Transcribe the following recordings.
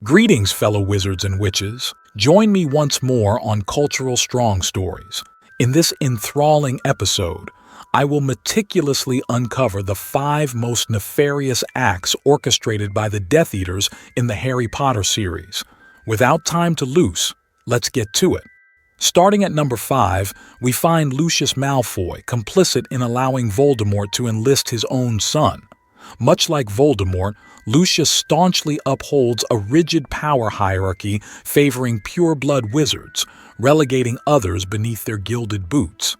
Greetings, fellow wizards and witches. Join me once more on Cultural Strong Stories. In this enthralling episode, I will meticulously uncover the 5 most nefarious acts orchestrated by the Death Eaters in the Harry Potter series. Without time to lose, let's get to it. Starting at number 5, we find Lucius Malfoy complicit in allowing Voldemort to enlist his own son. Much like Voldemort, Lucius staunchly upholds a rigid power hierarchy favoring pure-blood wizards, relegating others beneath their gilded boots.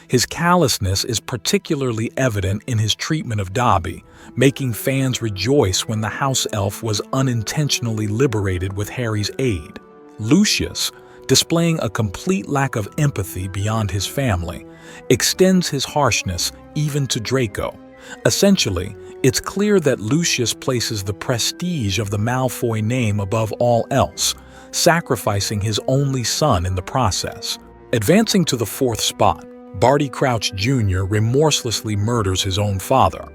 His callousness is particularly evident in his treatment of Dobby, making fans rejoice when the house elf was unintentionally liberated with Harry's aid. Lucius, displaying a complete lack of empathy beyond his family, extends his harshness even to Draco. Essentially, it's clear that Lucius places the prestige of the Malfoy name above all else, sacrificing his only son in the process. Advancing to the 4th spot, Barty Crouch Jr. remorselessly murders his own father.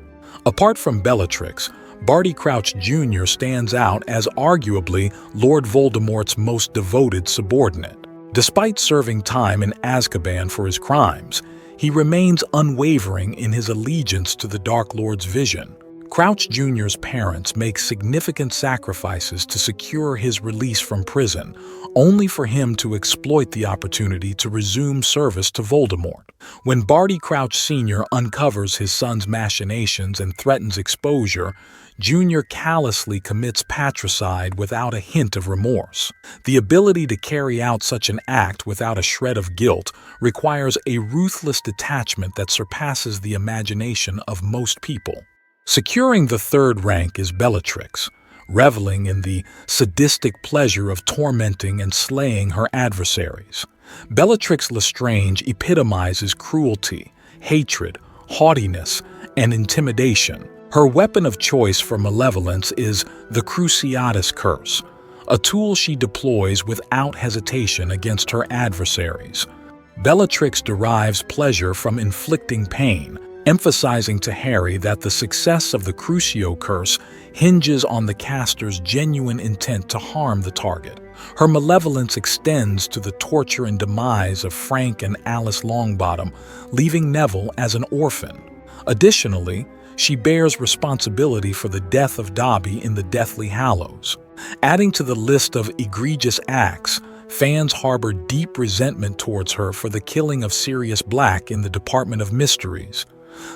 Apart from Bellatrix, Barty Crouch Jr. stands out as arguably Lord Voldemort's most devoted subordinate. Despite serving time in Azkaban for his crimes, he remains unwavering in his allegiance to the Dark Lord's vision. Crouch Jr.'s parents make significant sacrifices to secure his release from prison, only for him to exploit the opportunity to resume service to Voldemort. When Barty Crouch Sr. uncovers his son's machinations and threatens exposure, Jr. callously commits patricide without a hint of remorse. The ability to carry out such an act without a shred of guilt requires a ruthless detachment that surpasses the imagination of most people. Securing the 3rd rank is Bellatrix, reveling in the sadistic pleasure of tormenting and slaying her adversaries. Bellatrix Lestrange epitomizes cruelty, hatred, haughtiness, and intimidation. Her weapon of choice for malevolence is the Cruciatus Curse, a tool she deploys without hesitation against her adversaries. Bellatrix derives pleasure from inflicting pain, emphasizing to Harry that the success of the Crucio Curse hinges on the caster's genuine intent to harm the target. Her malevolence extends to the torture and demise of Frank and Alice Longbottom, leaving Neville as an orphan. Additionally, she bears responsibility for the death of Dobby in the Deathly Hallows. Adding to the list of egregious acts, fans harbor deep resentment towards her for the killing of Sirius Black in the Department of Mysteries.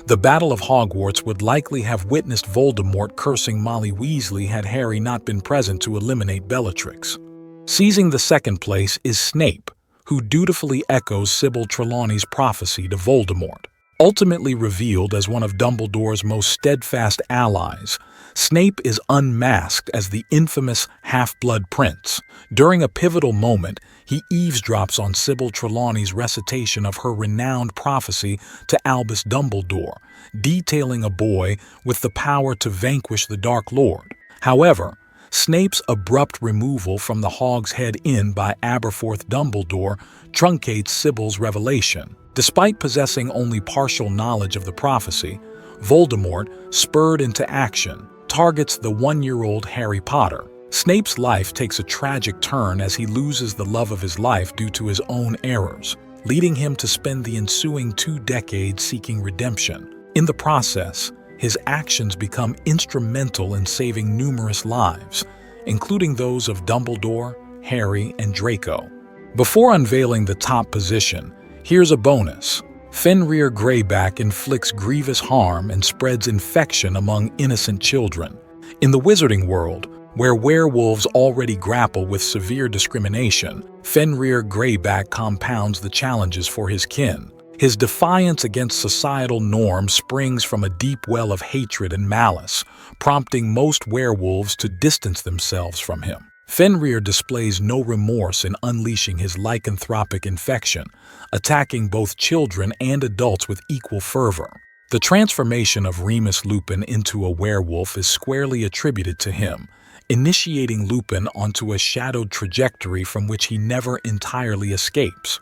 The Battle of Hogwarts would likely have witnessed Voldemort cursing Molly Weasley had Harry not been present to eliminate Bellatrix. Seizing the 2nd place is Snape, who dutifully echoes Sybil Trelawney's prophecy to Voldemort. Ultimately revealed as one of Dumbledore's most steadfast allies, Snape is unmasked as the infamous Half-Blood Prince. During a pivotal moment, he eavesdrops on Sybil Trelawney's recitation of her renowned prophecy to Albus Dumbledore, detailing a boy with the power to vanquish the Dark Lord. However, Snape's abrupt removal from the Hog's Head Inn by Aberforth Dumbledore truncates Sybil's revelation. Despite possessing only partial knowledge of the prophecy, Voldemort, spurred into action, targets the 1-year-old Harry Potter. Snape's life takes a tragic turn as he loses the love of his life due to his own errors, leading him to spend the ensuing 2 decades seeking redemption. In the process, his actions become instrumental in saving numerous lives, including those of Dumbledore, Harry, and Draco. Before unveiling the top position, here's a bonus. Fenrir Greyback inflicts grievous harm and spreads infection among innocent children. In the wizarding world, where werewolves already grapple with severe discrimination, Fenrir Greyback compounds the challenges for his kin. His defiance against societal norms springs from a deep well of hatred and malice, prompting most werewolves to distance themselves from him. Fenrir displays no remorse in unleashing his lycanthropic infection, attacking both children and adults with equal fervor. The transformation of Remus Lupin into a werewolf is squarely attributed to him, initiating Lupin onto a shadowed trajectory from which he never entirely escapes.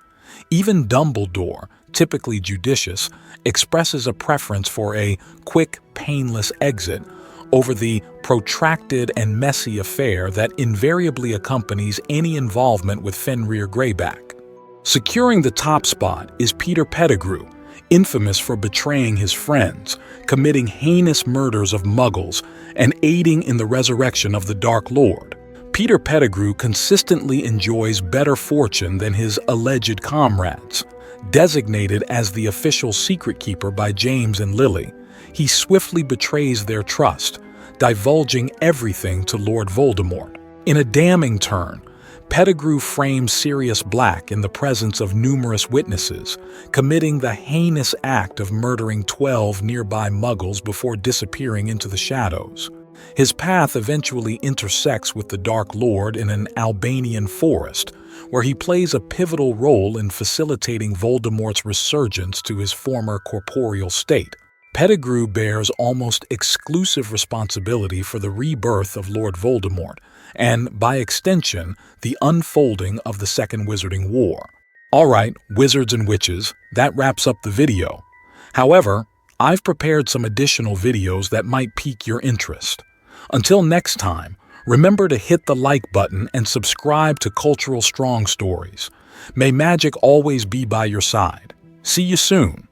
Even Dumbledore, typically judicious, expresses a preference for a quick, painless exit, over the protracted and messy affair that invariably accompanies any involvement with Fenrir Greyback. Securing the top spot is Peter Pettigrew, infamous for betraying his friends, committing heinous murders of Muggles, and aiding in the resurrection of the Dark Lord. Peter Pettigrew consistently enjoys better fortune than his alleged comrades. Designated as the official secret keeper by James and Lily, he swiftly betrays their trust, divulging everything to Lord Voldemort. In a damning turn, Pettigrew frames Sirius Black in the presence of numerous witnesses, committing the heinous act of murdering 12 nearby Muggles before disappearing into the shadows. His path eventually intersects with the Dark Lord in an Albanian forest, where he plays a pivotal role in facilitating Voldemort's resurgence to his former corporeal state. Pettigrew bears almost exclusive responsibility for the rebirth of Lord Voldemort, and, by extension, the unfolding of the Second Wizarding War. Alright, wizards and witches, that wraps up the video. However, I've prepared some additional videos that might pique your interest. Until next time, remember to hit the like button and subscribe to Cultural Strong Stories. May magic always be by your side. See you soon.